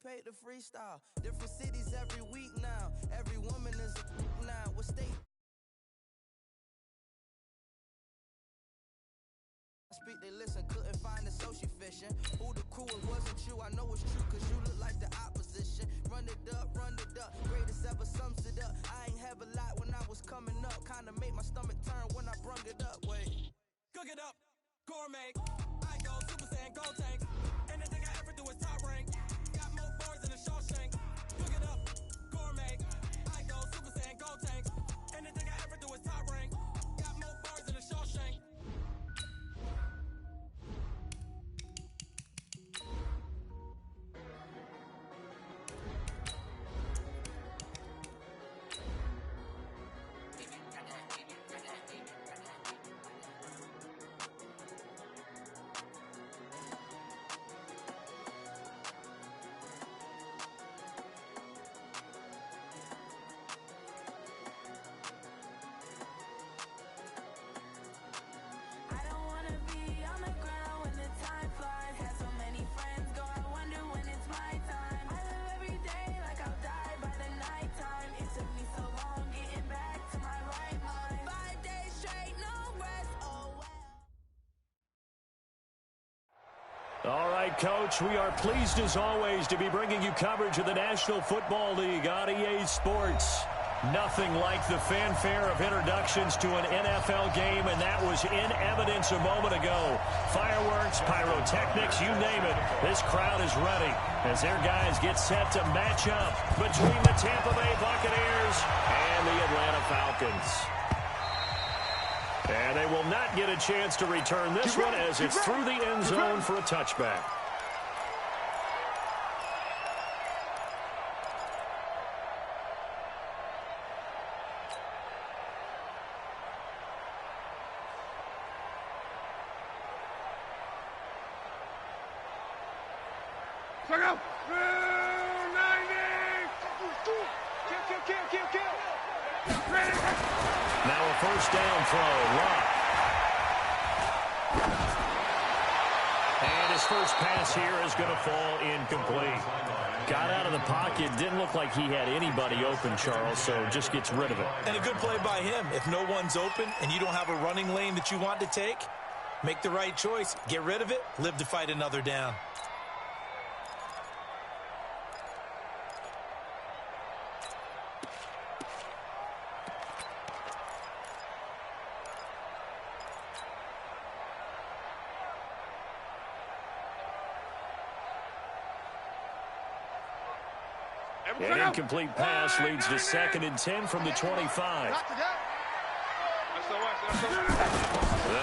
paid to freestyle. Different cities every week now. Every woman is a now. What state? Speak, they listen, couldn't find it, so she fishing. Who the crew, it wasn't you, I know it's true, cause you look like the opposition. Run it up, greatest ever sums it up. I ain't have a lot when I was coming up, kinda made my stomach turn when I brung it up, wait. Cook it up, gourmet, I go Super Saiyan, gold tanks. Anything I ever do is top rank. Got more bars than a Shawshank. Cook it up, gourmet, I go Super Saiyan, gold tanks. Anything I ever do is top rank. Got more bars than a Shawshank. All right, Coach, we are pleased as always to be bringing you coverage of the National Football League on EA Sports. Nothing like the fanfare of introductions to an NFL game, and that was in evidence a moment ago. Fireworks, pyrotechnics, you name it. This crowd is ready as their guys get set to match up between the Tampa Bay Buccaneers and the Atlanta Falcons. And they will not get a chance to return this one as it's through the end zone for a touchback. Now a first down throw. Love. And his first pass here is going to fall incomplete. Got out of the pocket. Didn't look like he had anybody open, Charles, so just gets rid of it. And a good play by him. If no one's open and you don't have a running lane that you want to take, make the right choice. Get rid of it. Live to fight another down. An incomplete pass leads to 2nd and 10 from the 25. They'll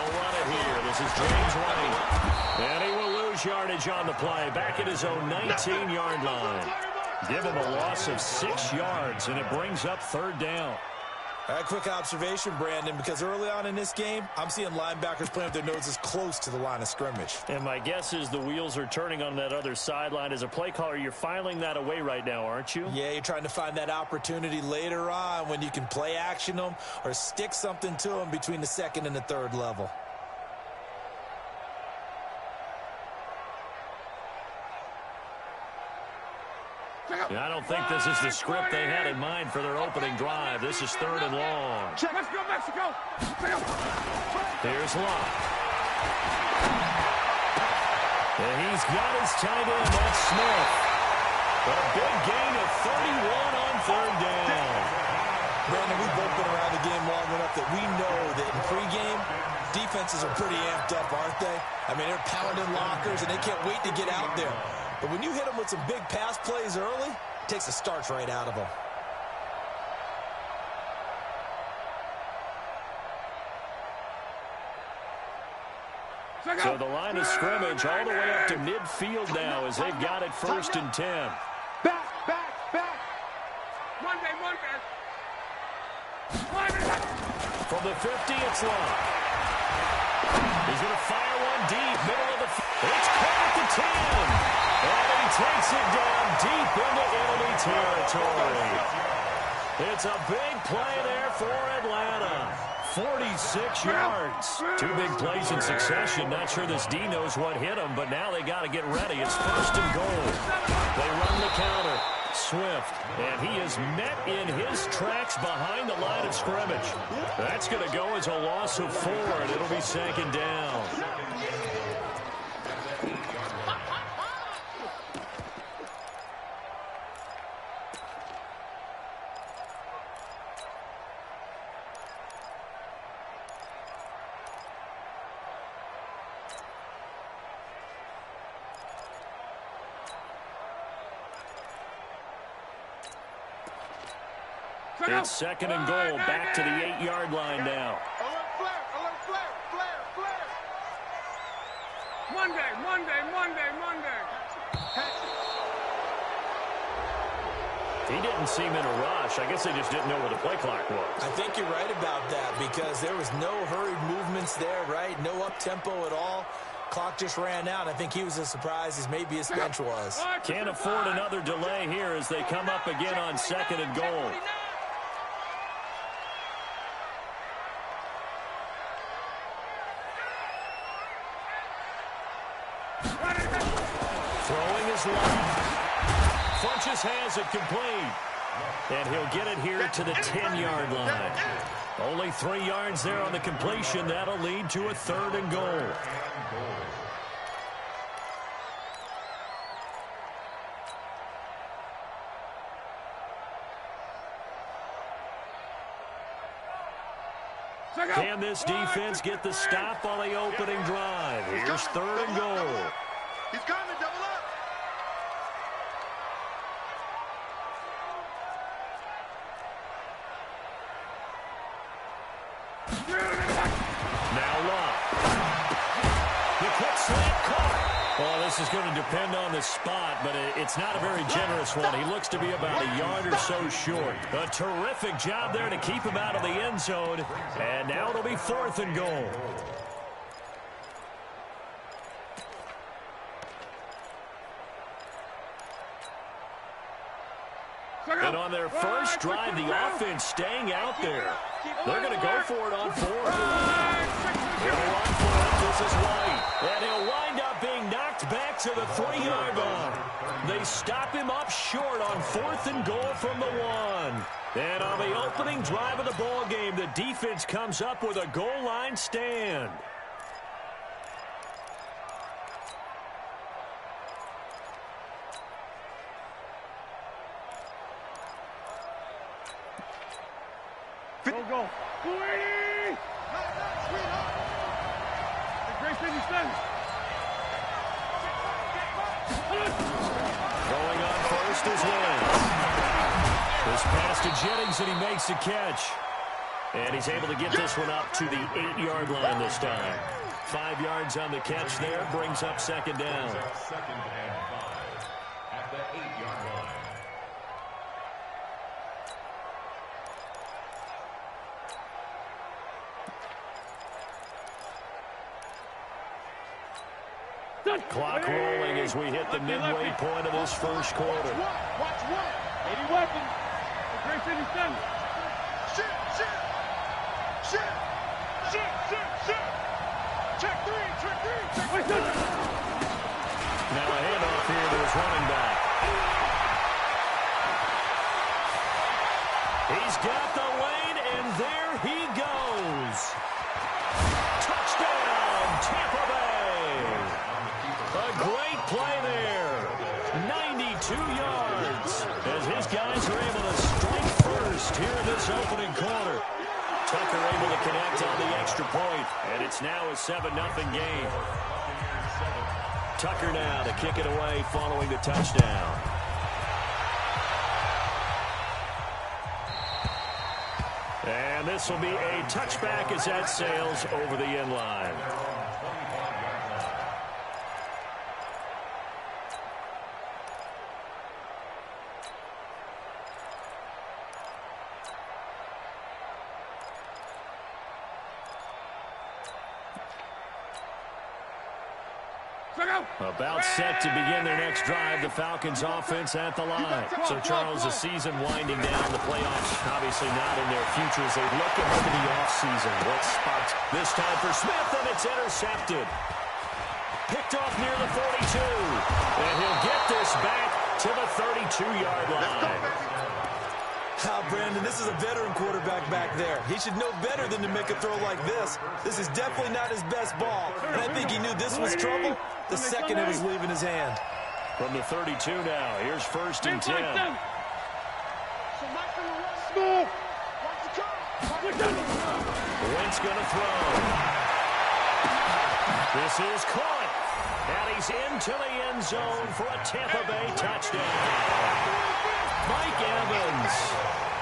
run it here. This is James White. And he will lose yardage on the play. Back at his own 19-yard line. Give him a loss of 6 yards, and it brings up 3rd down. All right, quick observation, Brandon, because early on in this game, I'm seeing linebackers playing with their noses close to the line of scrimmage. And my guess is the wheels are turning on that other sideline. As a play caller, you're filing that away right now, aren't you? Yeah, you're trying to find that opportunity later on when you can play action them or stick something to them between the 2nd and the 3rd level. I don't think this is the script they had in mind for their opening drive. This is 3rd and long. Let's go, Mexico! Here's Locke. And he's got his tight end, that's Smith. A big gain of 31 on 3rd down. Brandon, we've both been around the game long enough that we know that in pregame, defenses are pretty amped up, aren't they? I mean, they're pounding lockers, and they can't wait to get out there. But when you hit them with some big pass plays early, it takes the starch right out of them. So the line of scrimmage all the way up to midfield now as they've got it 1st and 10. Back. Monday. From the 50, it's Locke. He's going to fire one deep, middle of the field. It's caught at the 10. And he takes it down deep into enemy territory. It's a big play there for Atlanta. 46 yards. 2 big plays in succession. Not sure this D knows what hit him, but now they got to get ready. It's 1st and goal. They run the Swift. And he is met in his tracks behind the line of scrimmage. That's going to go as a loss of 4, and it'll be second down. It's second and goal, back to the 8-yard line now. Alert flare, alert flare, flare, flare. Monday. He didn't seem in a rush. I guess they just didn't know where the play clock was. I think you're right about that because there was no hurried movements there, right? No up-tempo at all. Clock just ran out. I think he was as surprised as maybe his bench was. Can't afford another delay here as they come up again on second and goal. Throwing his left. Funches has it complete. And he'll get it here to the 10-yard line. Only 3 yards there on the completion. That'll lead to a third and goal. Can this defense get the stop on the opening drive? Here's third and goal. He's coming, double up. Now Love. The quick slant caught. Well, this is going to depend on the spot, but it's not a very generous one. He looks to be about a yard or so short. A terrific job there to keep him out of the end zone. And now it'll be fourth and goal. And on their first drive, the offense staying out there. They're going to go for it on fourth. He'll run for it. This is White. And he'll wind up being knocked back to the 3-yard line. They stop him up short on fourth and goal from the 1. And on the opening drive of the ball game, the defense comes up with a goal line stand. Go. 280! Grace City Sun. Going on first is Wentz. This pass to Jennings, and he makes the catch. And he's able to get this one up to the 8-yard line this time. 5 yards on the catch there, brings up second down. Second and 5 at the 8-yard line. Clock rolling as we hit the midway point of this first quarter. Watch one. 80 weapons. Grace City Sun. Shit. Check three. Now a handoff here to his running back. He's got the lane, and there he goes. Touchdown, Tampa Bay. A great play there. 92 yards as his guys are able to strike first here in this opening quarter. Tucker able to connect on the extra point, and it's now a 7-0 game. Tucker now to kick it away following the touchdown. And this will be a touchback as that sails over the end line. About set to begin their next drive, the Falcons offense at the line. So, Charles, the season winding down, the playoffs obviously not in their future as they look ahead to the offseason. What spots this time for Smith, and it's intercepted. Picked off near the 42. And he'll get this back to the 32. 2-yard line. Brandon, this is a veteran quarterback back there. He should know better than to make a throw like this. This is definitely not his best ball, and I think he knew this was trouble the second it was leaving his hand. From the 32 now, here's 1st and 10. Wentz going to throw. This is caught, and he's into the end zone for a Tampa Bay touchdown. Mike Evans,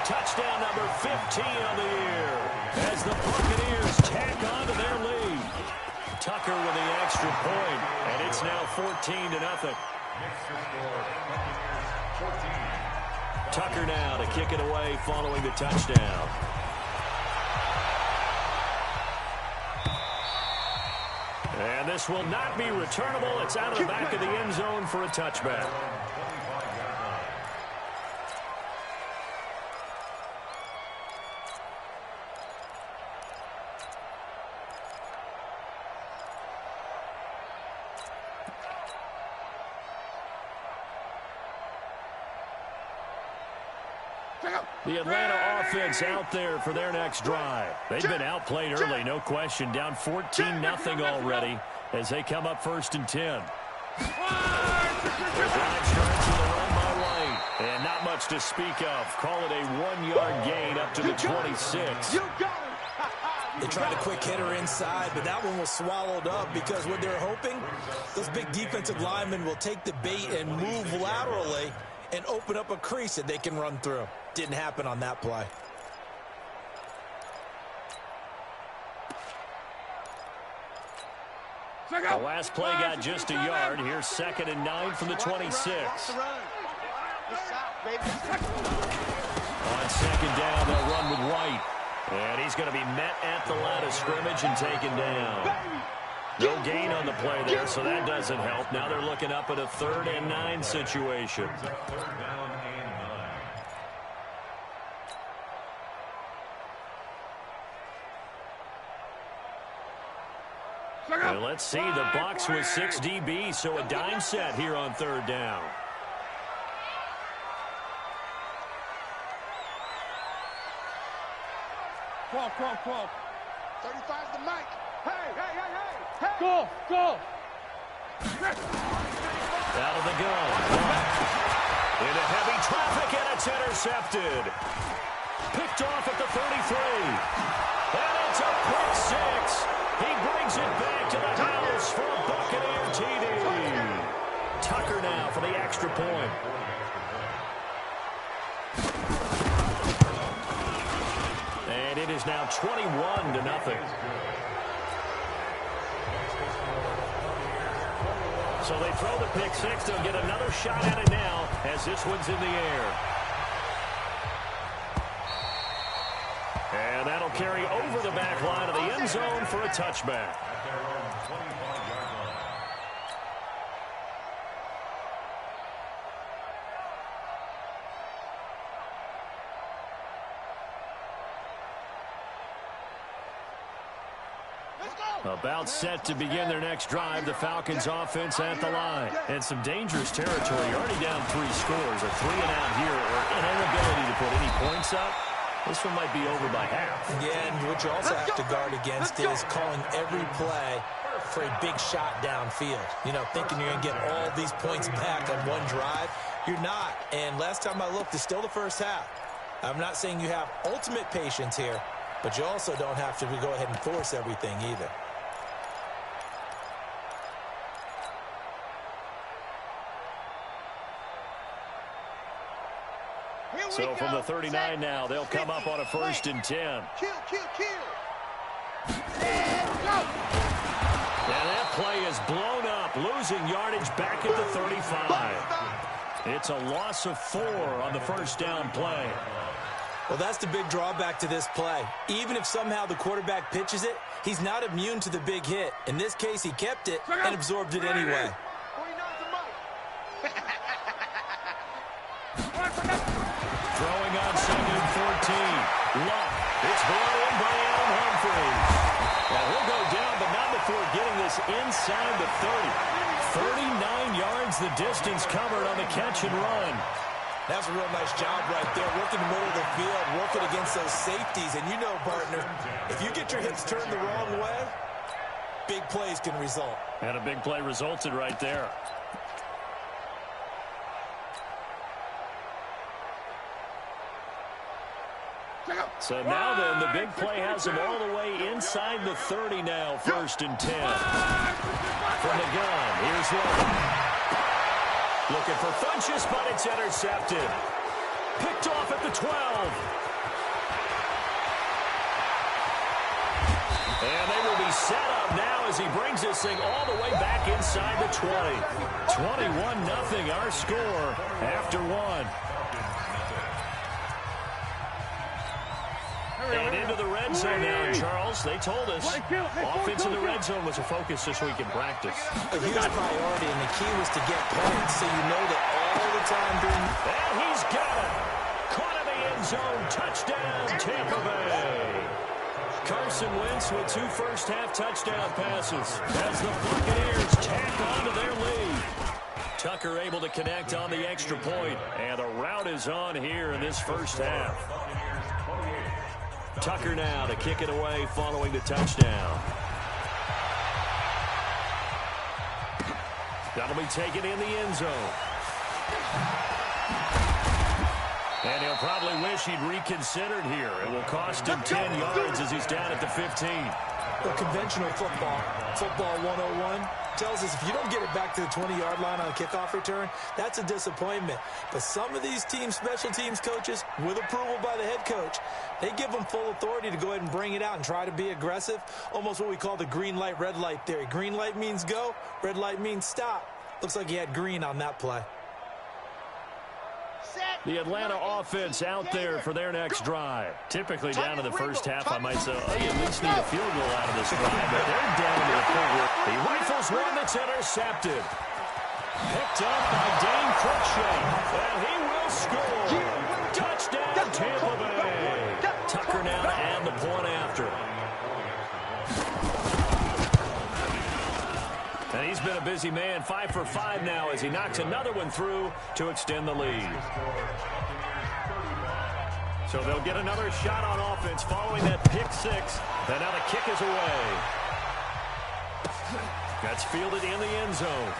touchdown number 15 of the year, as the Buccaneers tack on to their lead. Tucker with the extra point, and it's now 14-0. Tucker now to kick it away following the touchdown. And this will not be returnable. It's out of the back of the end zone for a touchback. The Atlanta offense out there for their next drive. They've been outplayed early, no question. Down 14-0 already as they come up 1st and 10. Their drive starts with a run by White. And not much to speak of. Call it a 1-yard gain up to the 26. They tried a quick hitter inside, but that one was swallowed up because what they're hoping, those big defensive linemen will take the bait and move laterally and open up a crease that they can run through. Didn't happen on that play. The last play got just a yard. Here's 2nd and 9 from the 26. On 2nd down, they'll run with White. And he's going to be met at the line of scrimmage and taken down. No gain on the play there, so that doesn't help. Now they're looking up at a 3rd and 9 situation. And let's see, the Bucs with 6 DBs, so a dime set here on 3rd down. Call. 35's the mic. Hey. Go. Out of the gun. Into heavy traffic, and it's intercepted. Picked off at the 33. And it's a quick 6. He brings it back to the house for a Buccaneer TD. Tucker now for the extra point. And it is now 21-0. So they throw the pick 6. They'll get another shot at it now as this one's in the air. And that'll carry over the back line of the end zone for a touchback. About set to begin their next drive, the Falcons offense at the line. And some dangerous territory. Already down 3 scores, a 3-and-out here, or an inability to put any points up. This one might be over by half. Yeah, and what you also have to guard against is calling every play for a big shot downfield. You know, thinking you're going to get all these points back on one drive. You're not. And last time I looked, it's still the first half. I'm not saying you have ultimate patience here, but you also don't have to go ahead and force everything either. So from the 39 now, they'll come up on a 1st and 10. Kill. And that play is blown up, losing yardage back at the 35. It's a loss of 4 on the 1st down play. Well, that's the big drawback to this play. Even if somehow the quarterback pitches it, he's not immune to the big hit. In this case, he kept it and absorbed it anyway. Throwing on 2nd and 14. Luck. It's brought in by Adam Humphries. Well, he'll go down, but not before getting this inside the 30. 39 yards the distance covered on the catch and run. That's a real nice job right there, working the middle of the field, working against those safeties. And you know, partner, if you get your hips turned the wrong way, big plays can result. And a big play resulted right there. So now then, the big play has him all the way inside the 30 now, 1st and 10. From the gun, here's one. Looking for Funchess, but it's intercepted. Picked off at the 12. And they will be set up now as he brings this thing all the way back inside the 20. 21-0 our score after one. And into the red zone now, Charles. They told us offense in the red zone was a focus this week in practice. A huge priority, and the key was to get points, so you know that all the time during... And he's got it. Caught in the end zone. Touchdown, Tampa Bay. Carson Wentz with 2 first-half touchdown passes as the Buccaneers tack onto their lead. Tucker able to connect on the extra point, and the route is on here in this first half. Tucker now to kick it away following the touchdown. That'll be taken in the end zone. And he'll probably wish he'd reconsidered here. It will cost him 10 yards as he's down at the 15. Well, conventional football 101, tells us if you don't get it back to the 20-yard line on a kickoff return, that's a disappointment. But some of these teams, special teams coaches, with approval by the head coach, they give them full authority to go ahead and bring it out and try to be aggressive, almost what we call the green light, red light theory. Green light means go, red light means stop. Looks like he had green on that play. The Atlanta offense out there for their next drive. Typically down to the first half, I might say, oh, you at least need a field goal out of this drive, but they're down to the point where he rifles one that's intercepted. Picked up by Dane Cruikshank, and he will score. Touchdown, Tampa Bay. Tucker now to add the point after. And he's been a busy man, 5 for 5 now as he knocks another one through to extend the lead. So they'll get another shot on offense following that pick 6. And now the kick is away. That's fielded in the end zone.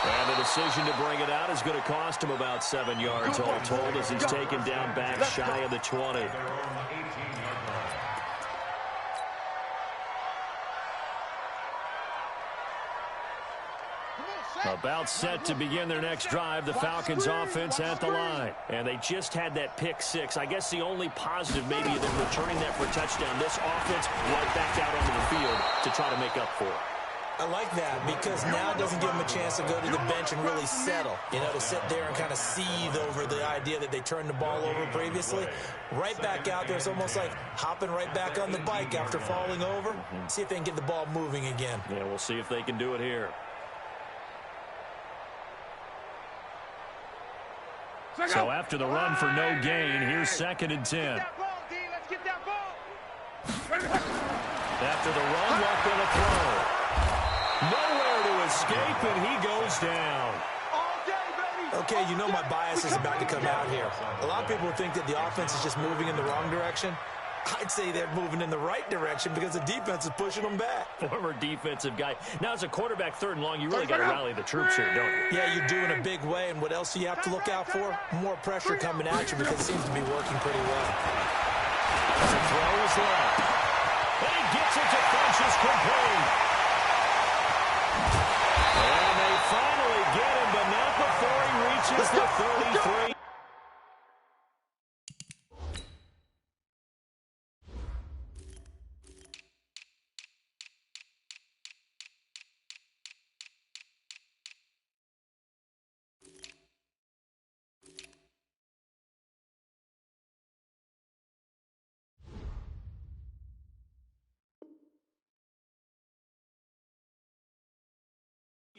And the decision to bring it out is going to cost him about 7 yards all told as he's taken down back shy of the 20. About set to begin their next drive, the Falcons offense at the line. And they just had that pick 6. I guess the only positive maybe of them returning that for a touchdown. This offense right back out onto the field to try to make up for it. I like that because now it doesn't give them a chance to go to the bench and really settle. You know, to sit there and kind of seethe over the idea that they turned the ball over previously. Right back out there. It's almost like hopping right back on the bike after falling over. See if they can get the ball moving again. Yeah, we'll see if they can do it here. So after the run for no gain, here's 2nd and 10. After the run, luck in a throw. Nowhere to escape, and he goes down. Okay, you know my bias is about to come out here. A lot of people think that the offense is just moving in the wrong direction. I'd say they're moving in the right direction because the defense is pushing them back. Former defensive guy. Now, as a quarterback 3rd and long, you really got to rally the troops here, don't you? Yeah, you do in a big way. And what else do you have to look out for? More pressure coming at you because it seems to be working pretty well. The throw is left. And he gets it to Funchess complete. And they finally get him, but not before he reaches the 33.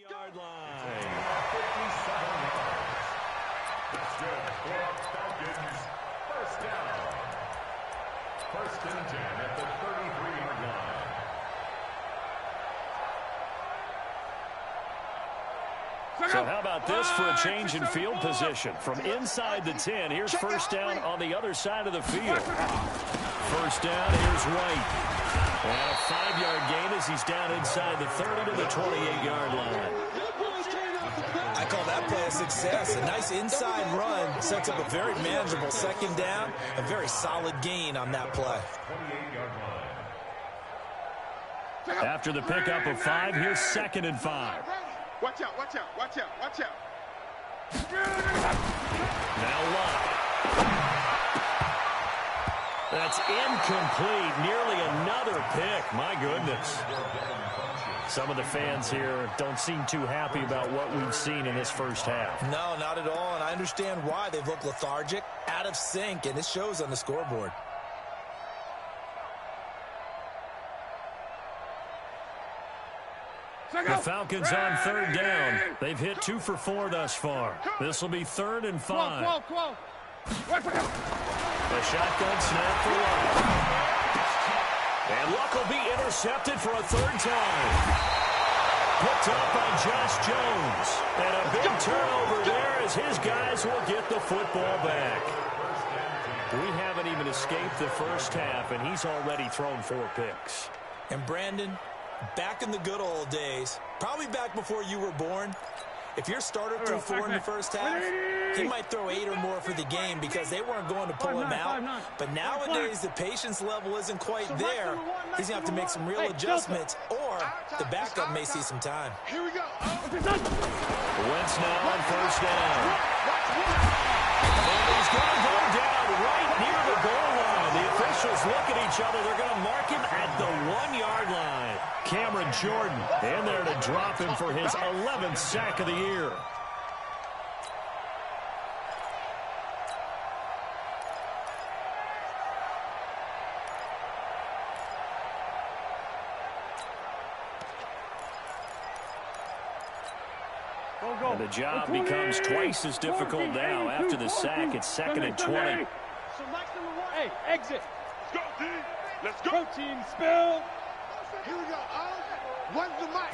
Yard line. 57 yards. It's good for Falcons. First down. 1st and 10 at the 33-yard line. So how about this for a change in field position? From inside the 10, here's first down on the other side of the field. First down, here's White. And a 5-yard gain as he's down inside the 30 to the 28-yard line. I call that play a success. A nice inside run sets up a very manageable second down. A very solid gain on that play. After the pickup of 5, here's 2nd and 5. Watch out, watch out, watch out, watch out. Now Lott. That's incomplete. Nearly another pick. My goodness. Some of the fans here don't seem too happy about what we've seen in this first half. No, not at all, and I understand why. They've looked lethargic, out of sync, and it shows on the scoreboard. The Falcons on 3rd down. They've hit 2 for 4 thus far. This will be 3rd and 5. The shotgun snap for Luck. And Luck will be intercepted for a 3rd time. Picked up by Josh Jones. And a big turnover there as his guys will get the football back. We haven't even escaped the first half, and he's already thrown 4 picks. And Brandon, back in the good old days, probably back before you were born, if your starter threw 4 in the first half, he might throw 8 or more for the game because they weren't going to pull him out. But nowadays, the patience level isn't quite there. He's going to have to make some real adjustments, or the backup may see some time. Here we go. Wentz now on 1st down. And he's going to go down right near the goal line. The officials look at each other. They're going to mark him at the 1-yard line. Cameron Jordan in there to drop him for his 11th sack of the year. And the job becomes twice as difficult now. After the sack, it's 2nd and 20. Hey, exit. Let's go, team. Let's go. Protein spill. Here we go. When's the mic?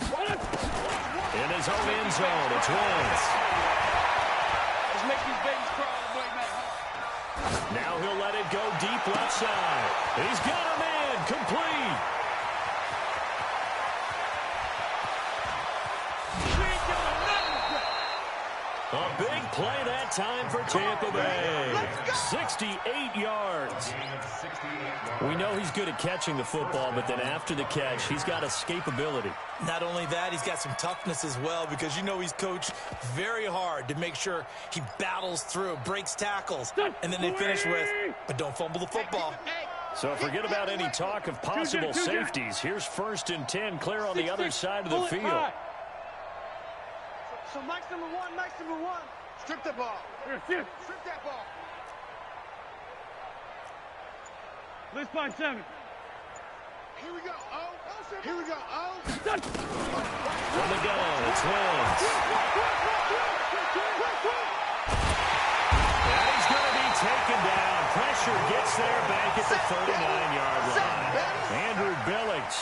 In his own end zone, it's Wentz. Let's make these babies crawl the way back. Now he'll let it go deep left side. He's got a man complete. A big play that time for Tampa Bay. 68 yards. We know he's good at catching the football, but then after the catch, he's got escapability. Not only that, he's got some toughness as well because you know he's coached very hard to make sure he battles through, breaks tackles, and then they finish with, but don't fumble the football. So forget about any talk of possible safeties. Here's 1st and 10, clear on the other side of the field. So Mike's number one. Strip the ball. Strip that ball. Let's find 7. Here we go. Here we go. From the gun, it's Wentz. And he's going to be taken down. Pressure gets there back at the 39-yard line. Andrew Billings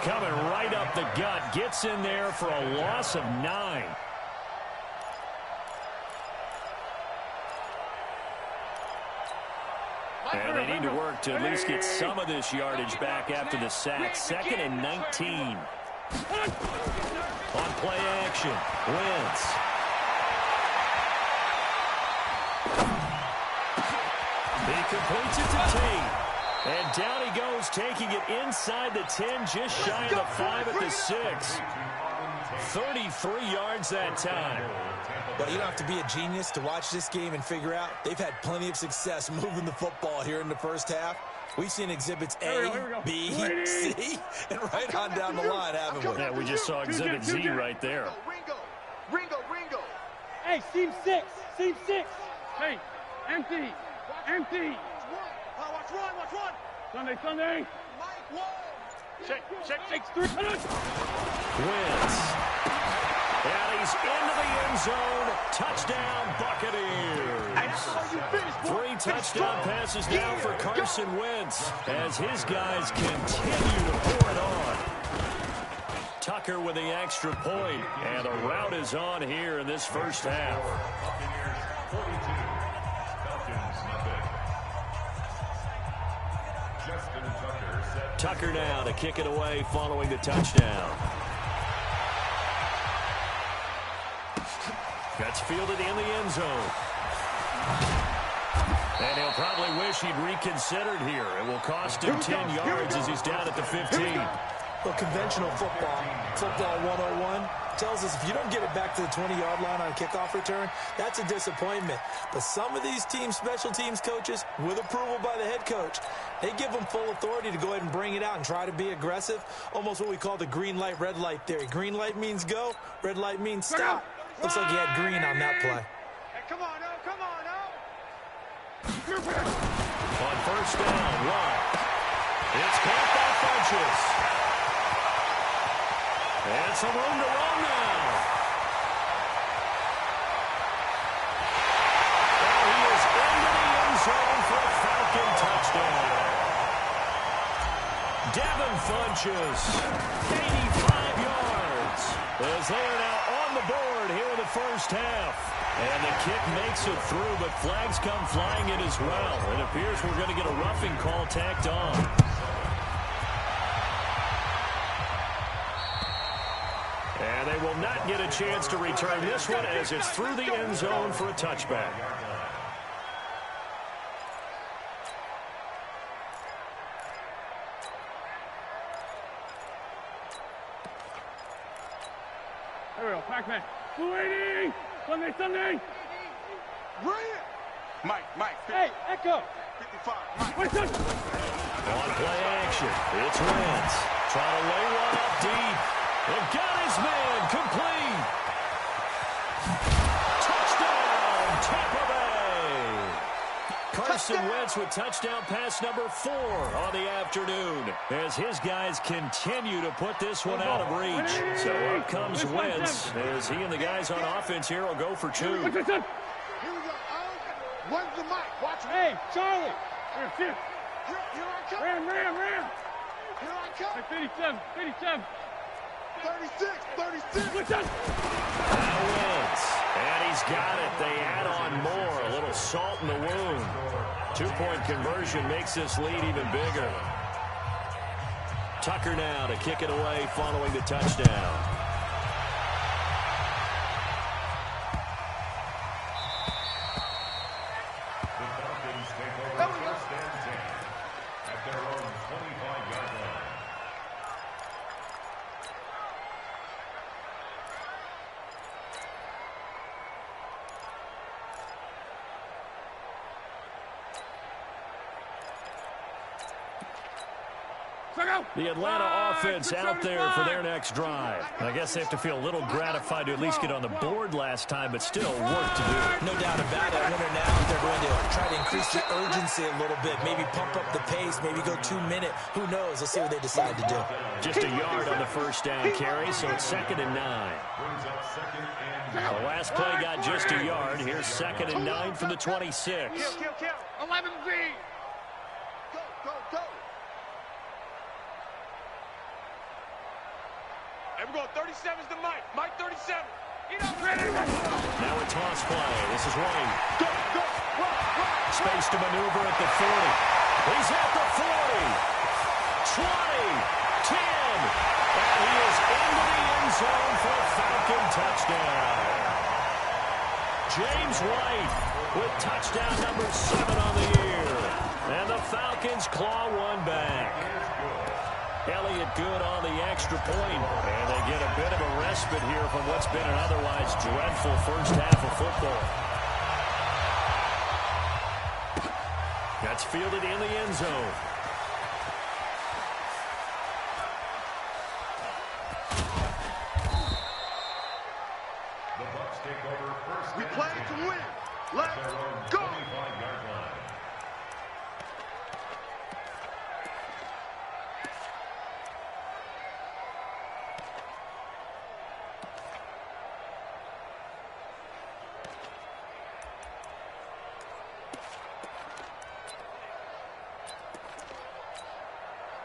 coming right up the gut. Gets in there for a loss of 9. And they need to work to at least get some of this yardage back after the sack. 2nd and 19. On play action, Wentz. He completes it to Tate. And down he goes, taking it inside the 10, just shy of the 5 at the 6. 33 yards that time. But you don't have to be a genius to watch this game and figure out they've had plenty of success moving the football here in the first half. We've seen exhibits A, B, C, and right on down the line, haven't we? Yeah, we just saw exhibit Z right there. Ringo. Hey, seam 6. Hey, empty. Watch one. Sunday. Check 3. Wentz. And he's into the end zone. Touchdown, Buccaneers. 3 touchdown passes now for Carson Wentz as his guys continue to pour it on. Tucker with the extra point, and the rout is on here in this first half. Buccaneers 42, Falcons nothing. Justin Tucker set. Tucker now to kick it away following the touchdown. Gets fielded in the end zone. And he'll probably wish he'd reconsidered here. It will cost him 10 yards as he's down at the 15. Well, conventional football 101, tells us if you don't get it back to the 20-yard line on a kickoff return, that's a disappointment. But some of these special teams coaches, with approval by the head coach, they give them full authority to go ahead and bring it out and try to be aggressive, almost what we call the green light, red light theory. Green light means go, red light means stop. Looks like he had green on that play. Hey, come on, now, come on, now. On first down, one. It's caught by Funchess. And some room to run now. And he is into the end zone for a Falcon touchdown. Devin Funchess, 85 yards, as they are now on the board here in the first half. And the kick makes it through, but flags come flying in as well. It appears we're going to get a roughing call tacked on. And they will not get a chance to return this one as it's through the end zone for a touchback. There we go, Pac-Man. 280! Sunday! Bring it! Mike. Hey, Echo! 55, Mike. Wait, On play action, it's Wentz. Trying to lay one up deep. And got his man complete. Touchdown, Tampa Bay. Carson Wentz with touchdown pass number 4 on the afternoon as his guys continue to put this one out of reach. So up comes Wentz as he and the guys on offense here will go for 2. Here we go. When's the mic? Watch me. Hey, Charlie. Here I come. Ram. Here I come. Hey, 57. 36. Now Wentz. And he's got it. They add on more. A little salt in the wound. 2-point conversion makes this lead even bigger. Tucker now to kick it away following the touchdown. The Atlanta offense out there for their next drive. I guess they have to feel a little gratified to at least get on the board last time, but still work to do. No doubt about it. I wonder now if they're going to try to increase the urgency a little bit, maybe pump up the pace, maybe go 2-minute. Who knows? Let's see what they decide to do. Just a yard on the first down carry, so it's 2nd and 9. The last play got just a yard. Here's 2nd and 9 from the 26. Kill. 11B. Go. Hey, we're going 37's the Mike. Mike 37. Now a toss play. This is Wayne. Go. Space to maneuver at the 40. He's at the 40. 20. 10. And he is into the end zone for a Falcon touchdown. James White with touchdown number 7 on the year. And the Falcons claw one back. Elliott good on the extra point. And they get a bit of a respite here from what's been an otherwise dreadful first half of football. That's fielded in the end zone. The Bucs take over first. We play to win. Let's go. 25-yard line.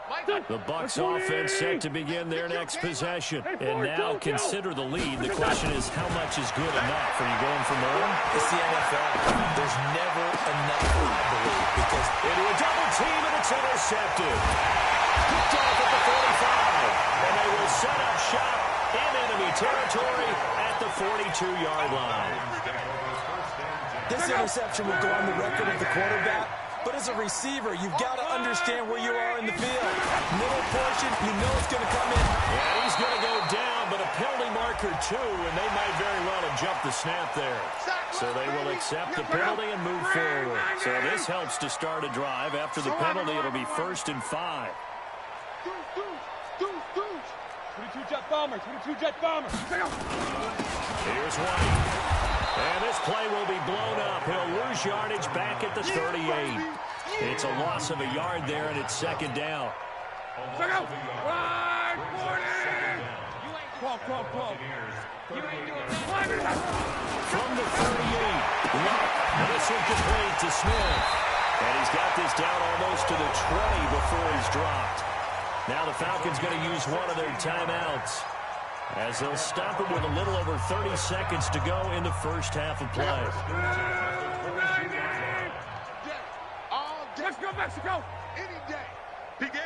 Mike The Bucs offense set to begin their next possession. And now consider the lead. The question is, how much is good enough? Are you going for more? It's the NFL. There's never enough, I believe, because into a double team, and it's intercepted. Picked off at the 45. And they will set up shop in enemy territory at the 42-yard line. this interception will go on the record of the quarterback. But as a receiver, you've got to understand where you are in the field. Middle portion, you know it's going to come in. Yeah, he's going to go down, but a penalty marker too, and they might very well have jumped the snap there. So they will accept the penalty and move forward. So this helps to start a drive. After the penalty, it'll be 1st and 5. 22 jet bombers, 22 jet bombers. Here's White. And this play will be blown up. He'll lose yardage back at the 38. It's a loss of a yard there, and it's 2nd down. From the 38, Luck. This incomplete to Smith. And he's got this down almost to the 20 before he's dropped. Now the Falcons going to use one of their timeouts, as they'll stop it with a little over 30 seconds to go in the first half of play. Let's go, Mexico! Any day. Begin.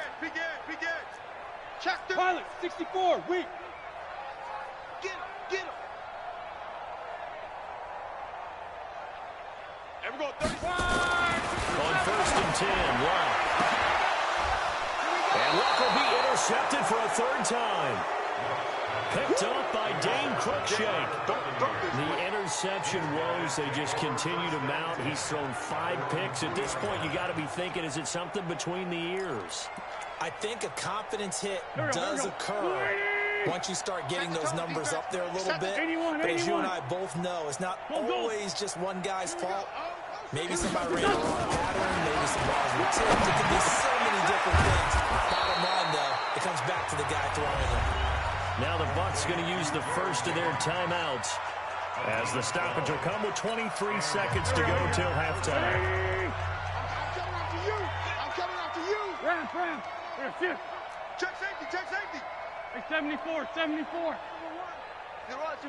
Check the Pilot, 64, weak. Get him. And we're going 35. On 1st and 10, Luck. And Luck will be intercepted for a 3rd time. Picked up by Dane Cruikshank. The interception woes, they just continue to mount. He's thrown 5 picks. At this point, you got to be thinking, is it something between the ears? I think a confidence hit does occur once you start getting those numbers up there a little bit. But as you and I both know, it's not always just one guy's fault. Maybe somebody ran the wrong pattern. Maybe some balls were tipped. It could be so many different things. Bottom line, though, it comes back to the guy throwing them. Now the Bucs going to use the first of their timeouts, as the stoppage will come with 23 seconds to go till halftime. I'm coming after you. Ram. Shift. Check safety. Hey, 74. He runs.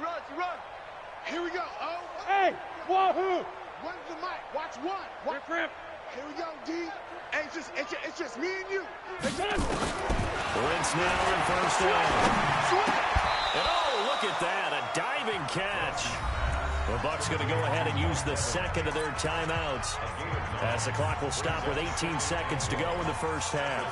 Here we go. Oh. Hey, wahoo! One's the mic. Watch one. Rip. Here we go, D. Hey, it's just me and you. Wentz now on 1st down. And oh, look at that, a diving catch. The Bucs going to go ahead and use the 2nd of their timeouts, as the clock will stop with 18 seconds to go in the first half.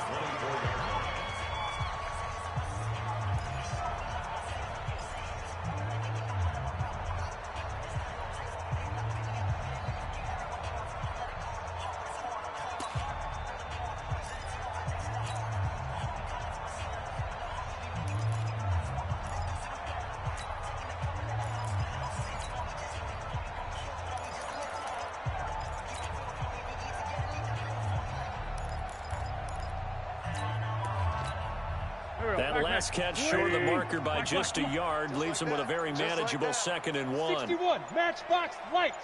That last catch short of the marker by just a yard leaves him with a very manageable 2nd and 1. 61, matchbox lights.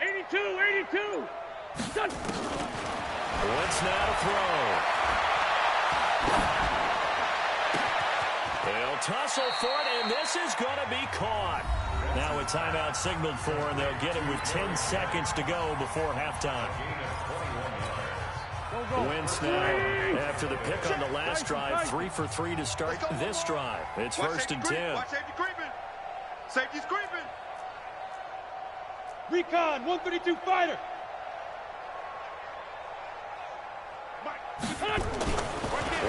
82. Done. Wentz now to throw. They'll tussle for it, and this is going to be caught. Now a timeout signaled for, and they'll get it with 10 seconds to go before halftime. Wentz now, after the pick on the last drive, 3 for 3 to start this drive. It's 1st and 10. Watch safety creeping. Safety's creeping. Recon, 132 fighter.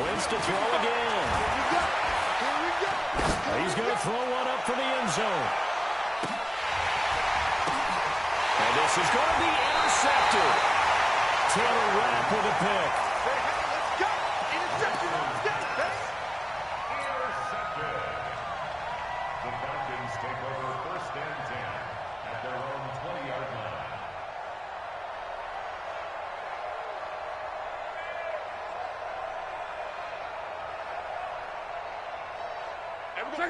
Wentz to throw again. Here we go. He's going to throw one up for the end zone. And this is going to be intercepted. Taylor Rapp with a pick. Let's go. Interception on the day, baby. Intercepted. The Falcons take over 1st and 10 at their own 20-yard line.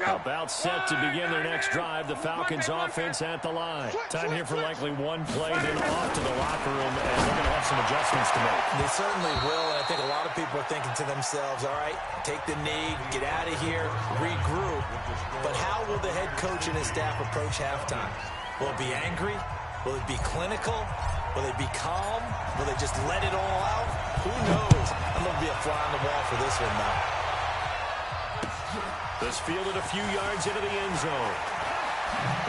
About set to begin their next drive. The Falcons offense at the line. Time here for likely one play, then off to the locker room, and they're going to have some adjustments to make. They certainly will, and I think a lot of people are thinking to themselves, all right, take the knee, get out of here, regroup. But how will the head coach and his staff approach halftime? Will it be angry? Will it be clinical? Will they be calm? Will they just let it all out? Who knows? I'm going to be a fly on the wall for this one now. This fielded a few yards into the end zone.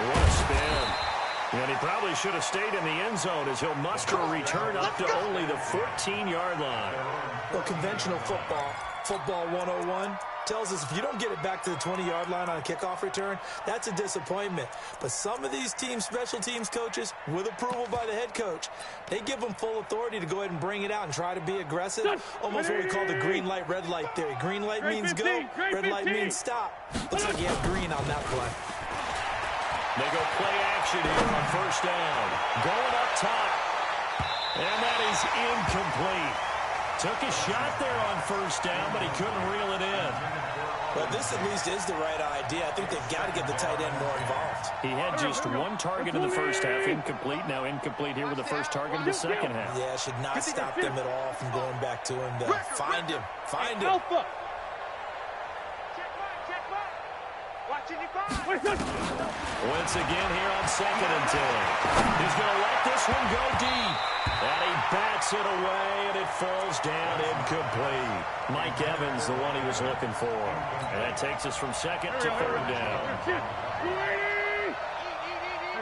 What a spin. And he probably should have stayed in the end zone as he'll muster a return up to only the 14-yard line. Well, conventional football 101, tells us if you don't get it back to the 20-yard line on a kickoff return, that's a disappointment. But some of these teams, special teams coaches, with approval by the head coach, they give them full authority to go ahead and bring it out and try to be aggressive. Almost what we call the green light, red light theory. Green light means go, red light means stop. Looks like you have green on that play. They go play action here on first down. Going up top. And that is incomplete. Took a shot there on first down, but he couldn't reel it in. Well, this at least is the right idea. I think they've got to get the tight end more involved. He had just one target in the first half, incomplete. Now incomplete here with the first target in the second half. Yeah, should not stop them at all from going back to him. Find him. Find him. Once again here on 2nd and 10. He's going to let this one go deep. And he bats it away, and it falls down incomplete. Mike Evans, the one he was looking for. And that takes us from second to third down.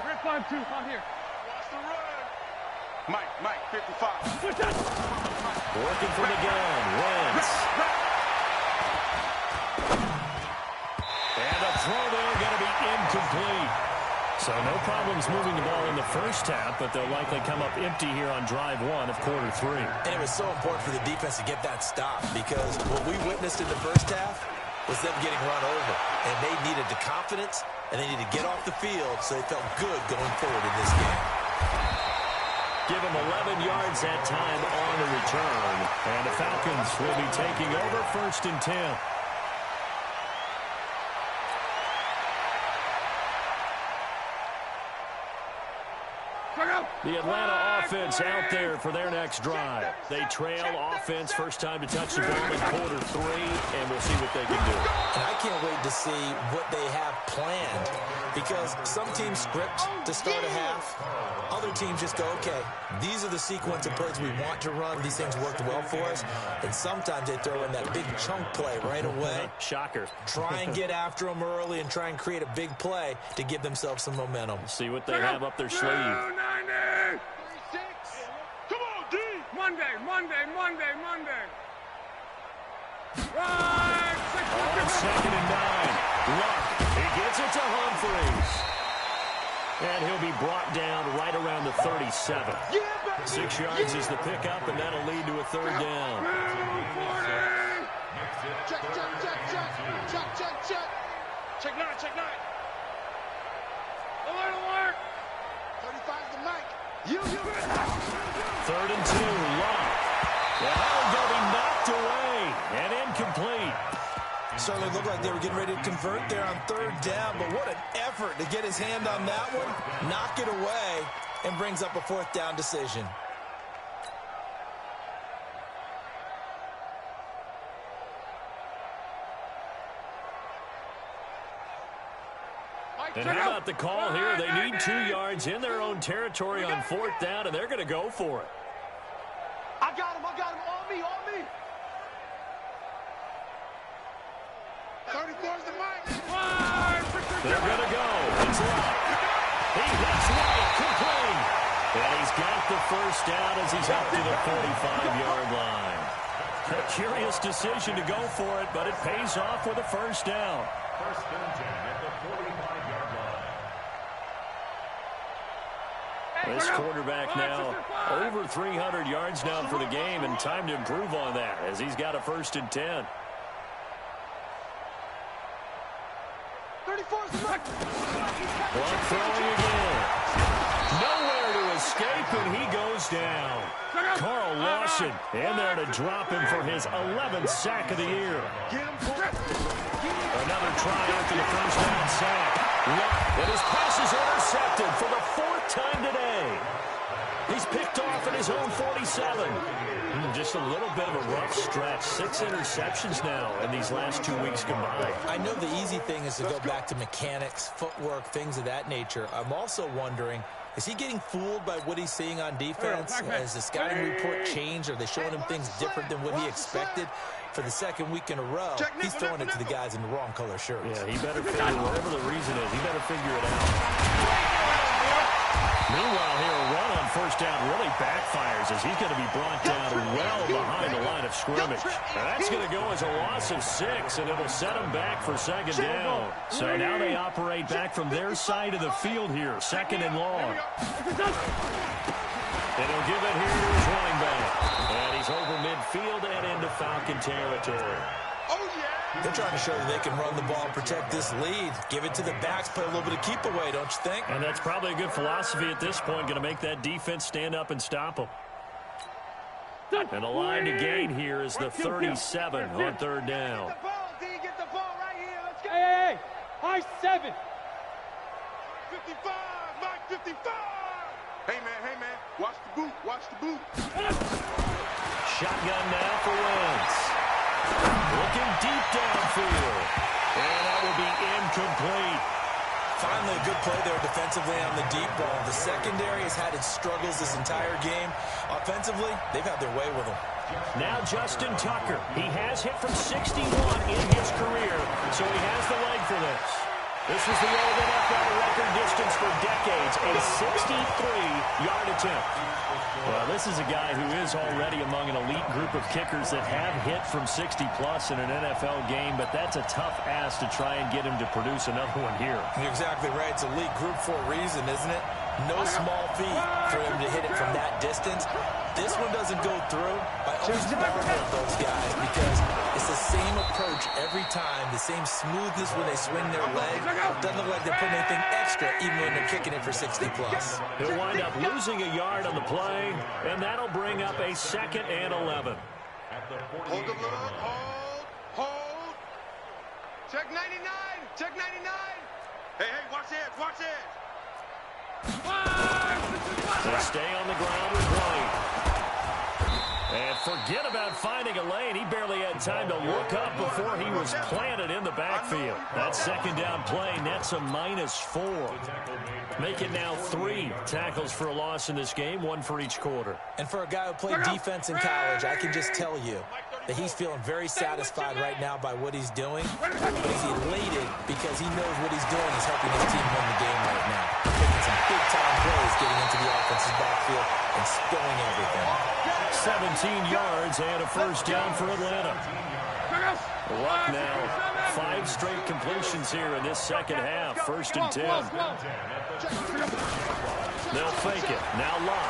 Red 5-2, on here. Mike, 55. Working from the gun, Wentz. And the throw there going to be incomplete. So no problems moving the ball in the first half, but they'll likely come up empty here on drive one of quarter three. And it was so important for the defense to get that stop because what we witnessed in the first half was them getting run over. And they needed the confidence, and they needed to get off the field so they felt good going forward in this game. Give him 11 yards that time on the return. And the Falcons will be taking over 1st and 10. The Atlanta offense out there for their next drive. They trail offense, first time to touch the ball in quarter three, and we'll see what they can do. And I can't wait to see what they have planned because some teams script to start a half. Other teams just go, okay, these are the sequence of plays we want to run. These things worked well for us. And sometimes they throw in that big chunk play right away. Shocker. Try and get after them early and try and create a big play to give themselves some momentum. See what they have up their sleeve. 90. Come on, D. Monday. Right. On 2nd and 9. Luck. He gets it to Humphries. And he'll be brought down right around the 37. 6 yards is the pickup, and that'll lead to a third down. Check 9. Alert. 35's the mic. 3rd and 2, Luck. And going to be knocked away and incomplete. Certainly looked like they were getting ready to convert there on 3rd down, but what an effort to get his hand on that one, knock it away, and brings up a 4th down decision. And how about the call here? They need 2 yards in their own territory on 4th down, and they're going to go for it. I got him. On me. 34's the mic. They're going to go. It's Luck. He hits right, complete. And he's got the first down as he's up to the 45-yard line. A curious decision to go for it, but it pays off with a first down. 1st and 10 at the 45-yard line. This quarterback now over 300 yards now for the game, and time to improve on that as he's got a 1st and 10. 34's the mic. Luck throwing again. Nowhere to escape, and he goes down. Carl Lawson in there to drop him for his 11th sack of the year. Another try after the first down sack. And his pass is intercepted for the 4th time today. He's picked off at his own 47. Just a little bit of a rough stretch. 6 interceptions now in these last 2 weeks combined. I know the easy thing is to go back to mechanics, footwork, things of that nature. I'm also wondering, is he getting fooled by what he's seeing on defense? Has the scouting report changed? Are they showing him things different than what he expected? For the 2nd week in a row, he's throwing it to the guys in the wrong color shirts. Yeah, he better figure, whatever the reason is, he better figure it out. Meanwhile, here, a run on first down really backfires as he's going to be brought down well behind the line of scrimmage. Now, that's going to go as a loss of 6, and it'll set him back for 2nd down. So now they operate back from their side of the field here, 2nd and long. And he'll give it here to his running back. And he's over midfield and into Falcon territory. They're trying to show that they can run the ball and protect this lead. Give it to the backs, play a little bit of keep away, don't you think? And that's probably a good philosophy at this point, going to make that defense stand up and stop them. And the line to gain here is the 37 on 3rd down. Hey, high 7. 55, Mike, 55. Hey, man, watch the boot, watch the boot. Shotgun now for Wentz. Looking deep downfield. And that will be incomplete. Finally, a good play there defensively on the deep ball. The secondary has had its struggles this entire game. Offensively, they've had their way with him. Now Justin Tucker. He has hit from 61 in his career, so he has the leg for this. This was the old NFL record distance for decades, a 63-yard attempt. Well, this is a guy who is already among an elite group of kickers that have hit from 60-plus in an NFL game, but that's a tough ask to try and get him to produce another one here. You're exactly right. It's elite group for a reason, isn't it? No small feat for him to hit it from that distance. This one doesn't go through. I always marvel at those guys because it's the same approach every time, the same smoothness when they swing their leg. Doesn't look like they're putting anything extra even when they're kicking it for 60-plus. He'll wind up losing a yard on the play, and that'll bring up a 2nd and 11. Hold the look, hold. Check 99, check 99. Hey, watch it, watch it. They stay on the ground with White. And forget about finding a lane. He barely had time to look up before he was planted in the backfield. That 2nd down play nets a -4. Make it now 3 tackles for a loss in this game, 1 for each quarter. And for a guy who played defense in college, I can just tell you that he's feeling very satisfied right now by what he's doing. But he's elated because he knows what he's doing is helping his team win the game right now. Making some big-time plays, getting into the offensive backfield and spilling everything. 17 yards and a first down for Atlanta. Luck now. 5 straight completions here in this 2nd half. 1st and 10. They'll fake it. Now Luck.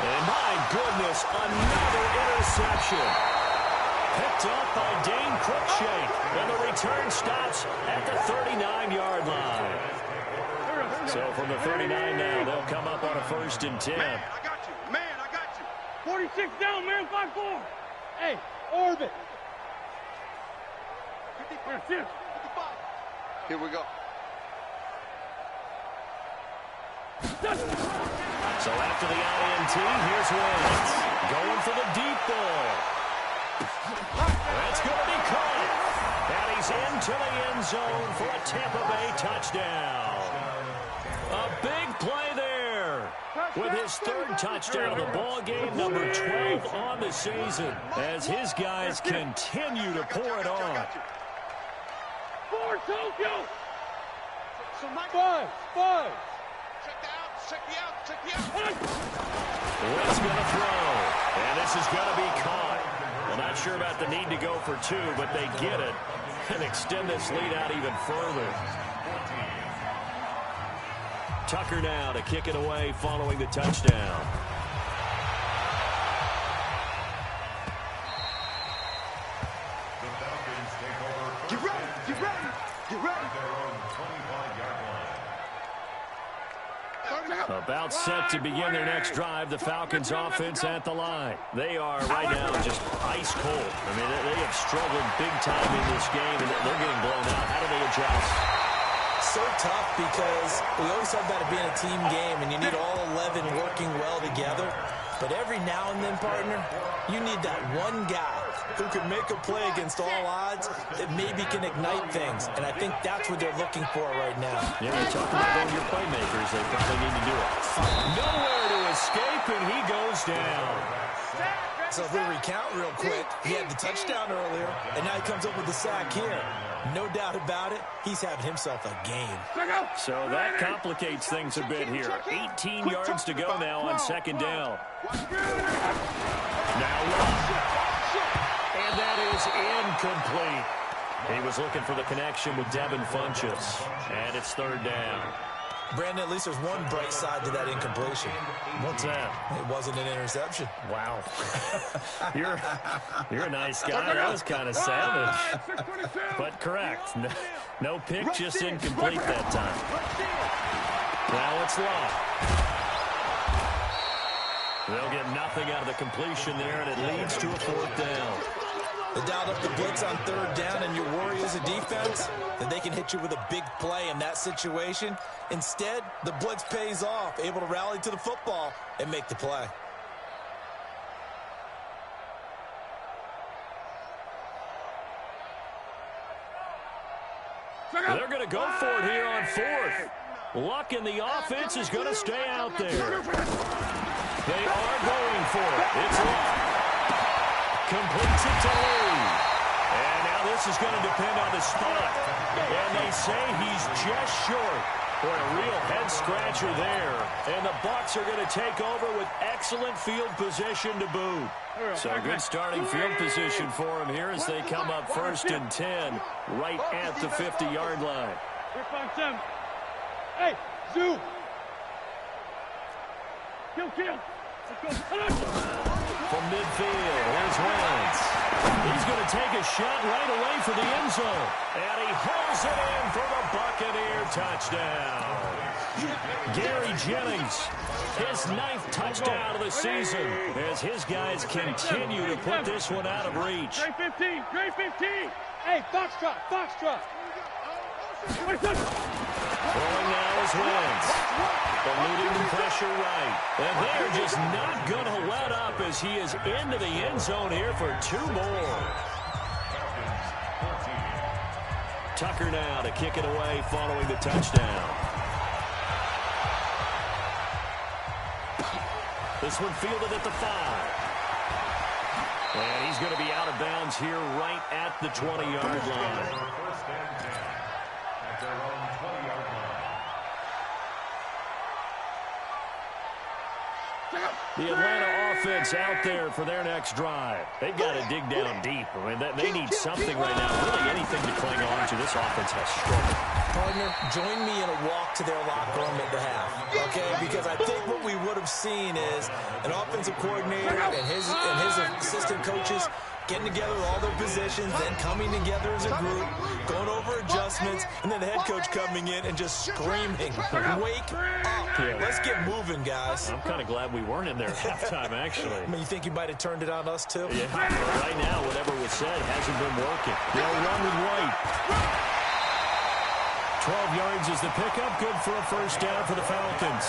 And my goodness, another interception. Picked up by Dane Cruikshank. And the return stops at the 39-yard line. So from the 39 now, they'll come up on a 1st and 10. Man, I got you. Man, I got you. 46 down, man, 5-4. Hey, orbit. 55. Here we go. So after the INT, here's Wentz. Going for the deep ball. That's going to be caught. And he's into the end zone for a Tampa Bay touchdown. A big play there. With his 3rd touchdown of the ball game, number 12 on the season, as his guys continue to pour it on. 4 Tokyo. So Mike, 5. check the out. Wentz going to throw. And this is going to be caught. Well, not sure about the need to go for 2, but they get it and extend this lead out even further. Tucker now to kick it away following the touchdown. Get ready. Their own 25-yard line. About set to begin their next drive, the Falcons offense at the line. They are right now just ice cold. I mean, they have struggled big time in this game, and they're getting blown out. How do they adjust? So tough because we always talk about it being a team game, and you need all 11 working well together. But every now and then, partner, you need that one guy who can make a play against all odds that maybe can ignite things. And I think that's what they're looking for right now. Yeah, you talk about one of your playmakers. They probably need to do it. Nowhere to escape, and he goes down. So if we recount real quick, he had the touchdown earlier, and now he comes up with the sack here. No doubt about it, he's having himself a game. So that complicates things a bit here. 18 yards to go now on second down. Now and that is incomplete. He was looking for the connection with Devin Funchess, and it's third down. Brandon, at least there's one bright side to that incompletion. What's that? It wasn't an interception. Wow. You're a nice guy. That was kind of savage. But correct. No pick, just incomplete that time. Now it's Love. They'll get nothing out of the completion there, and it leads to a fourth down. They dialed up the blitz on third down, and your worry as a defense that they can hit you with a big play in that situation. Instead, the blitz pays off, able to rally to the football and make the play. They're going to go for it here on fourth. Luck in the offense is going to stay out there. They are going for it. It's Luck. Completes it to Lee. And now this is going to depend on the spot. And they say he's just short. Boy, a real head-scratcher there. And the Bucs are going to take over with excellent field position to boot. So good starting field position for him here as they come up 1st and 10 right at the 50-yard line. Hey, Zoo! Kill! From midfield, here's Wentz. He's going to take a shot right away for the end zone. And he hauls it in for the Buccaneer touchdown. Gary Jennings, his 9th touchdown of the season, as his guys continue to put this one out of reach. Gray 15! Hey, Foxtrot! Throwing now is Wentz. Eluding the pressure right. And they're just not going to let up as he is into the end zone here for 2 more. Tucker now to kick it away following the touchdown. This one fielded at the 5. And he's going to be out of bounds here right at the 20-yard line. First and 10 at their own 20-yard line. The Atlanta offense out there for their next drive. They've got to dig down deep. I mean, they need something right now. Really anything to cling on to. This offense has struggled. Partner, join me in a walk to their locker room at the half, okay? Because I think what we would have seen is an offensive coordinator and his assistant coaches getting together with all their positions, then coming together as a group, going over adjustments, and then the head coach coming in and just screaming, wake up. Let's get moving, guys. I'm kind of glad we weren't in there at halftime, actually. I mean, you think you might have turned it on us, too? Yeah, right now, whatever was said hasn't been working. They'll run with White. 12 yards is the pickup. Good for a first down for the Falcons.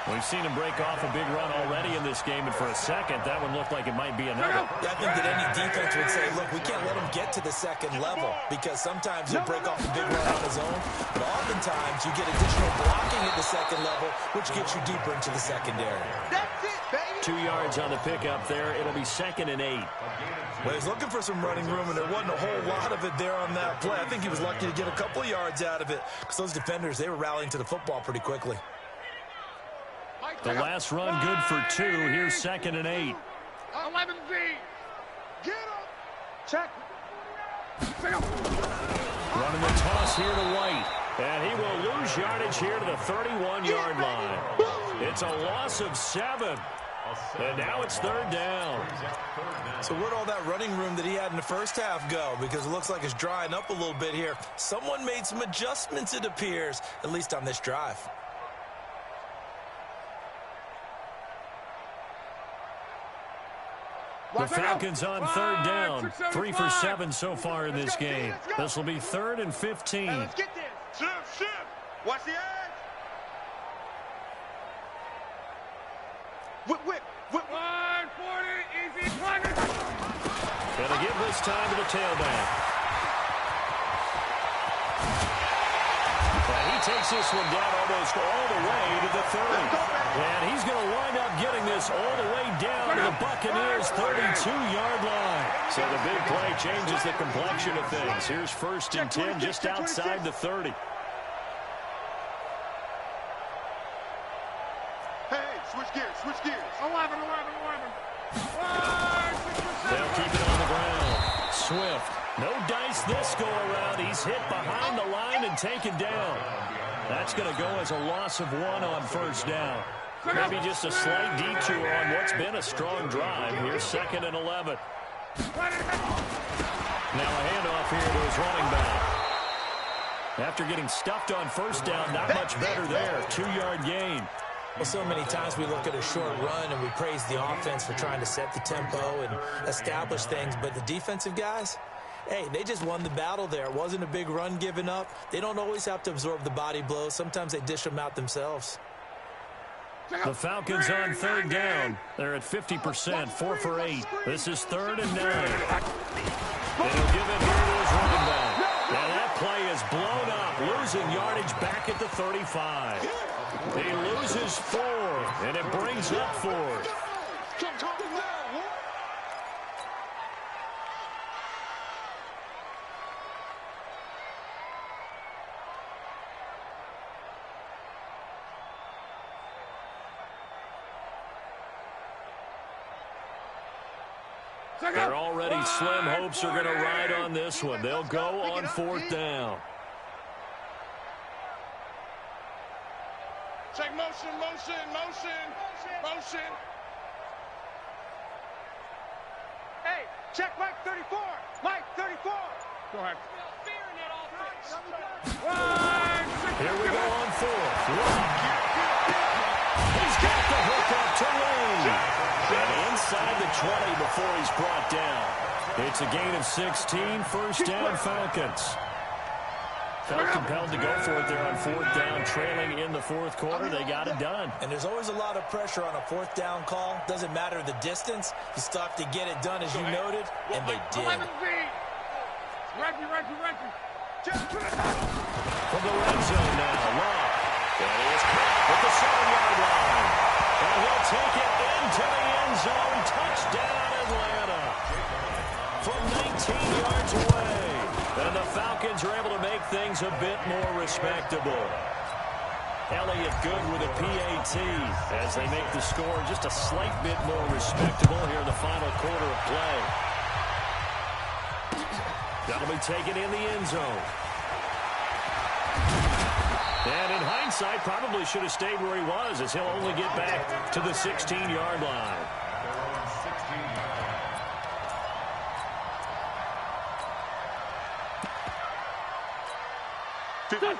We've seen him break off a big run already in this game, and for a second, that one looked like it might be another. I think that any defense would say, look, we can't let him get to the second level, because sometimes he'll break off a big run on his own, but oftentimes you get additional blocking at the second level, which gets you deeper into the secondary. That's it, baby. 2 yards on the pickup there. It'll be 2nd and 8. Well, he's looking for some running room, and there wasn't a whole lot of it there on that play. I think he was lucky to get a couple yards out of it, because those defenders, they were rallying to the football pretty quickly. The last run good for 2. Here's 2nd and 8. 11Z. Get him. Check. Running the toss here to White. And he will lose yardage here to the 31-yard line. It's a loss of 7. And now it's 3rd down. So where'd all that running room that he had in the first half go? Because it looks like it's drying up a little bit here. Someone made some adjustments, it appears, at least on this drive. The Falcons on third down. 3 for 7 so far in this game. This will be 3rd and 15. Hey, let's get this. Shift. Watch the edge. Whip. 140, easy, plug. Gonna give this time to the tailback. And he takes this one down almost all the way to the 30. And he's going to wind up getting this all the way down to the Buccaneers' 32-yard line. So the big play changes the complexion of things. Here's 1st and 10 just outside the 30. Hey, switch gears. 11. They'll keep it on the ground. Swift. No dice this go around. He's hit behind the line and taken down. That's going to go as a loss of 1 on 1st down. Maybe just a slight detour on what's been a strong drive. Here's 2nd and 11. Now a handoff here to his running back. After getting stuffed on 1st down, not much better there. 2-yard gain. Well, so many times we look at a short run and we praise the offense for trying to set the tempo and establish things, but the defensive guys, hey, they just won the battle there. It wasn't a big run given up. They don't always have to absorb the body blows. Sometimes they dish them out themselves. The Falcons on 3rd down. They're at 50%, 4 for 8. This is 3rd and 9. And he'll give it here to his running back. And that play is blown up, losing yardage back at the 35. He loses 4, and it brings up 4th. Their already slim hopes are going to ride on this one. They'll go on 4th down. Check motion. Hey, check Mike 34. Mike 34. Go ahead. Here we go on 4th. He's got the hook up to Lane. And inside the 20 before he's brought down. It's a gain of 16, 1st down Falcons. Felt compelled to go for it there on 4th down, trailing in the 4th quarter. They got it done. And there's always a lot of pressure on a 4th down call. Doesn't matter the distance. You still have to get it done, as you noted, and they did. Reggie. From the red zone now, Long. And he is caught at the 7-yard line. And he'll take it into the end zone. Touchdown, Atlanta. From 19 yards away. And the Falcons are able to make things a bit more respectable. Elliott good with a PAT as they make the score just a slight bit more respectable here in the final quarter of play. That'll be taken in the end zone. And in hindsight, probably should have stayed where he was, as he'll only get back to the 16-yard line.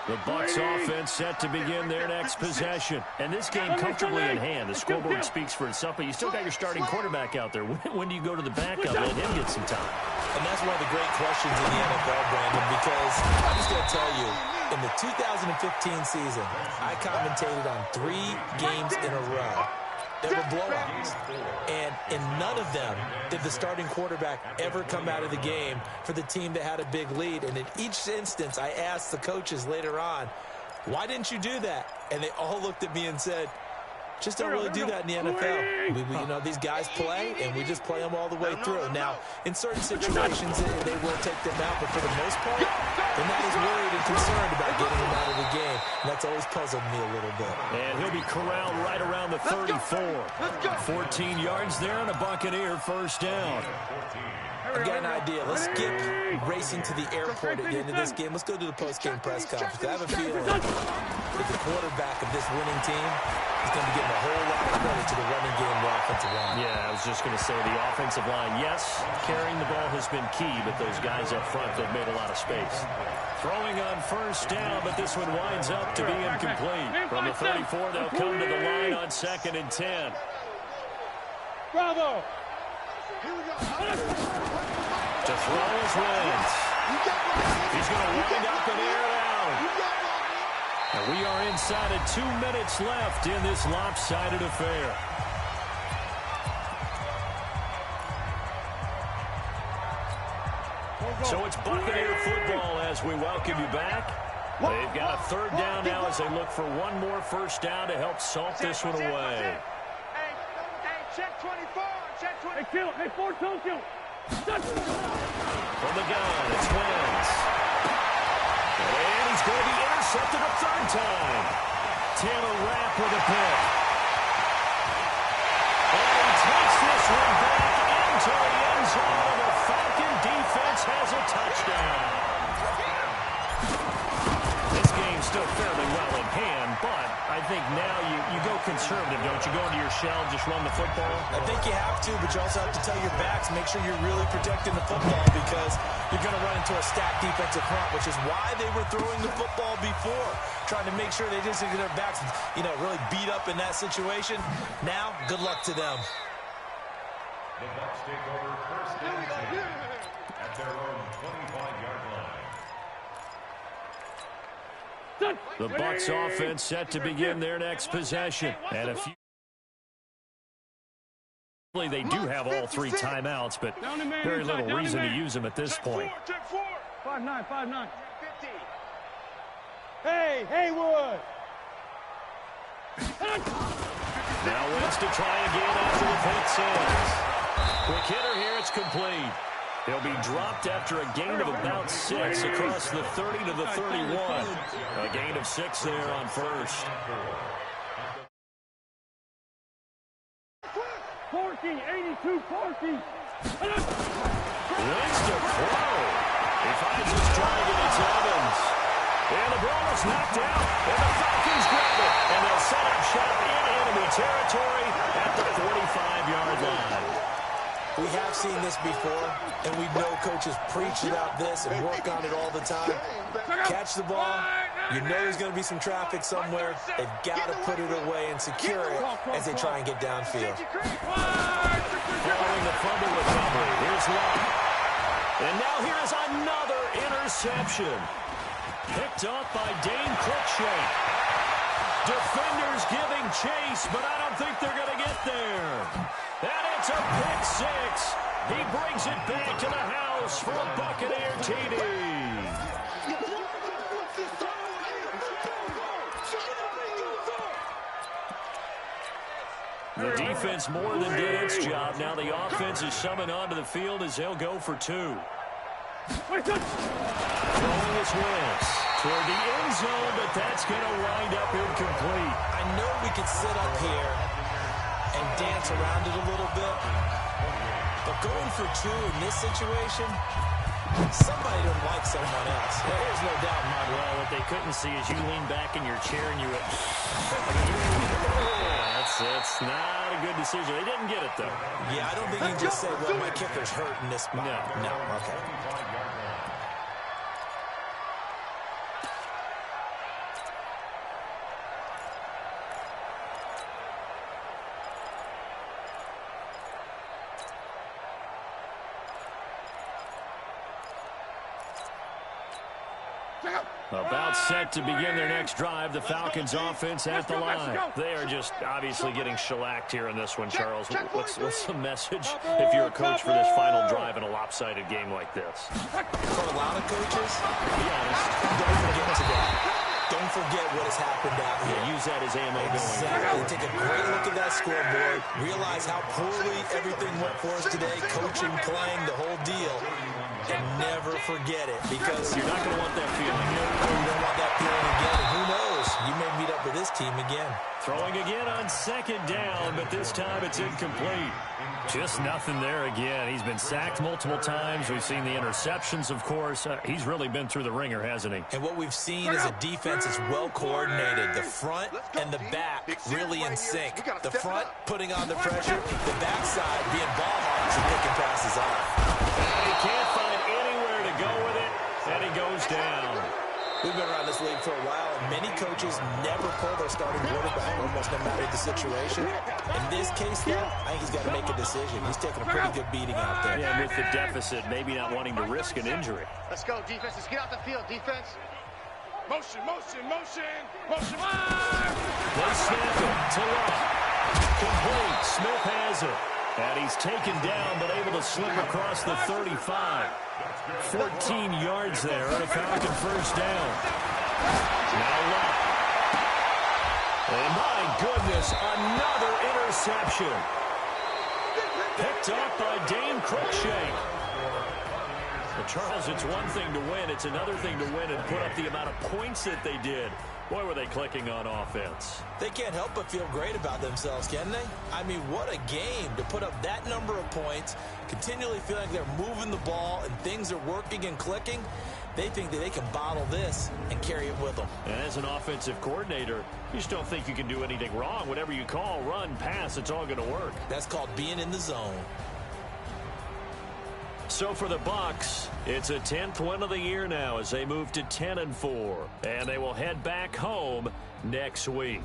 The Bucs offense set to begin their next possession. And this game comfortably in hand. The scoreboard speaks for itself, but you still got your starting quarterback out there. When do you go to the backup? Let him get some time. And that's one of the great questions in the NFL, Brandon, because I'm just going to tell you, in the 2015 season, I commentated on 3 games in a row that were blowouts. And in none of them did the starting quarterback ever come out of the game for the team that had a big lead. And in each instance, I asked the coaches later on, why didn't you do that? And they all looked at me and said, just don't really do that in the NFL. You know, these guys play, and we just play them all the way through. Now, in certain situations, they will take them out, but for the most part, they're not as worried and concerned about getting them out of the game. And that's always puzzled me a little bit. And he'll be corralled right around the 34. 14 yards there on a Buccaneer 1st down. I've got an idea. Let's skip racing to the airport at the end of this game. Let's go to the post-game press conference. I have a feeling that the quarterback of this winning team is going to be getting a whole lot of credit to the running game and the offensive line. Yeah, I was just going to say the offensive line, yes, carrying the ball has been key, but those guys up front, they've made a lot of space. Throwing on 1st down, but this one winds up to be incomplete. From the 34, they'll come to the line on 2nd and 10. Bravo! To throw his Wentz. He's going to wind up and air it out. And we are inside of 2 minutes left in this lopsided affair. So it's Buccaneer football as we welcome you back. They've got a third down now as they look for one more first down to help salt this one away. Hey, check 24. Check 24. Hey, kill. Hey, Ford, don't kill. From the gun, it's Wentz. And he's going to be intercepted a third time. Taylor Rapp with a pick. And he takes this one back into the end zone, and the Falcon defense has a touchdown. This game's still fairly well in hand, but I think now you go conservative, don't you? Go into your shell, just run the football? I think you have to, but you also have to tell your backs, make sure you're really protecting the football because you're going to run into a stacked defensive front, which is why they were throwing the football before, trying to make sure they didn't get their backs, really beat up in that situation. Now, good luck to them. The Bucs take over first and 10 at their own 25-yard line. The Bucs offense set to begin their next possession. And a few. They do have all 3 timeouts, but very little reason to use them at this point. 5-9, 5-9. Hey, Haywood! Now Wentz to try again after the pick six. Quick hitter here, it's complete. He'll be dropped after a gain of about 6 across the 30 to the 31. A gain of 6 there on first. 14, 82, 14. Wentz to throw. He finds his target, it's Evans. And the ball is knocked out, and the Falcons grab it. And they'll set up shop in enemy territory at the 45-yard line. We have seen this before, and we know coaches preach about this and work on it all the time. Catch the ball. You know there's going to be some traffic somewhere. They've got to put it away and secure it as they try and get downfield. Following the fumble recovery, here's Love. And now here is another interception. Picked up by Dane Cruikshank. Defenders giving chase, but I don't think they're going to get there. And it's a pick six. He brings it back to the house for a Buccaneer TD. The defense more than did its job. Now the offense is summoned onto the field as they'll go for 2. Throwing his Wentz toward the end zone, but that's going to wind up incomplete. I know we could sit up here and dance around it a little bit, but going for 2 in this situation, somebody don't like someone else. There's no doubt in my mind. Well, what they couldn't see is you lean back in your chair and you went, that's not a good decision. They didn't get it, though. Yeah, I don't think you just said, well, my kicker's hurt in this spot. No, okay. About set to begin their next drive, the Falcons offense at the line. They are just obviously getting shellacked here in this one, Charles. What's the message if you're a coach for this final drive in a lopsided game like this? For a lot of coaches, to be honest, don't forget today. Don't forget what has happened out here. Yeah, use that as ammo going. Exactly. Take a great look at that scoreboard. Realize how poorly everything went for us today. Coaching, playing, the whole deal. And never forget it, because you're not going to want that feeling. No, you don't want that feeling again. And who knows? You may meet up with this team again. Throwing again on second down, but this time it's incomplete. Just nothing there again. He's been sacked multiple times. We've seen the interceptions, of course. He's really been through the ringer, hasn't he? And what we've seen is a defense that's well coordinated. The front and the back really in sync. The front putting on the pressure. The backside being ball hawks and picking passes off. And he can't find anywhere to go with it, and he goes down. We've been around this league for a while, and many coaches never pull their starting quarterback. almost no matter the situation. In this case, though, I think he's got to make a decision. He's taking a pretty good beating out there. Yeah, with the deficit, maybe not wanting to risk an injury. Let's go, defense. Let's get out the field, defense. Motion, motion, motion, motion. They snap it to Love. Complete. Smith has it. And he's taken down, but able to slip across the 35. 14 yards there, and a Falcon first down. Now Love. And my goodness, another interception. Picked off by Dane Cruikshank. Well, Charles, it's one thing to win. It's another thing to win and put up the amount of points that they did. Boy, were they clicking on offense. They can't help but feel great about themselves, can they? I mean, what a game to put up that number of points, continually feeling like they're moving the ball and things are working and clicking. They think that they can bottle this and carry it with them. And as an offensive coordinator, you just don't think you can do anything wrong. Whatever you call, run, pass, it's all going to work. That's called being in the zone. So for the Bucs, it's a 10th win of the year now as they move to 10-4. And they will head back home next week.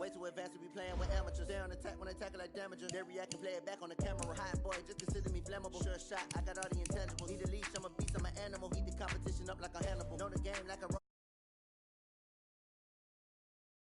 Way too advanced to be playing with amateurs. They on attack when they tackle like damages. They react and play it back on the camera. Hot boy, just consider me flammable. Sure shot, I got all the intangibles. Need a leash, I'm a beast, I'm an animal. Eat the competition up like a Hannibal. Know the game like a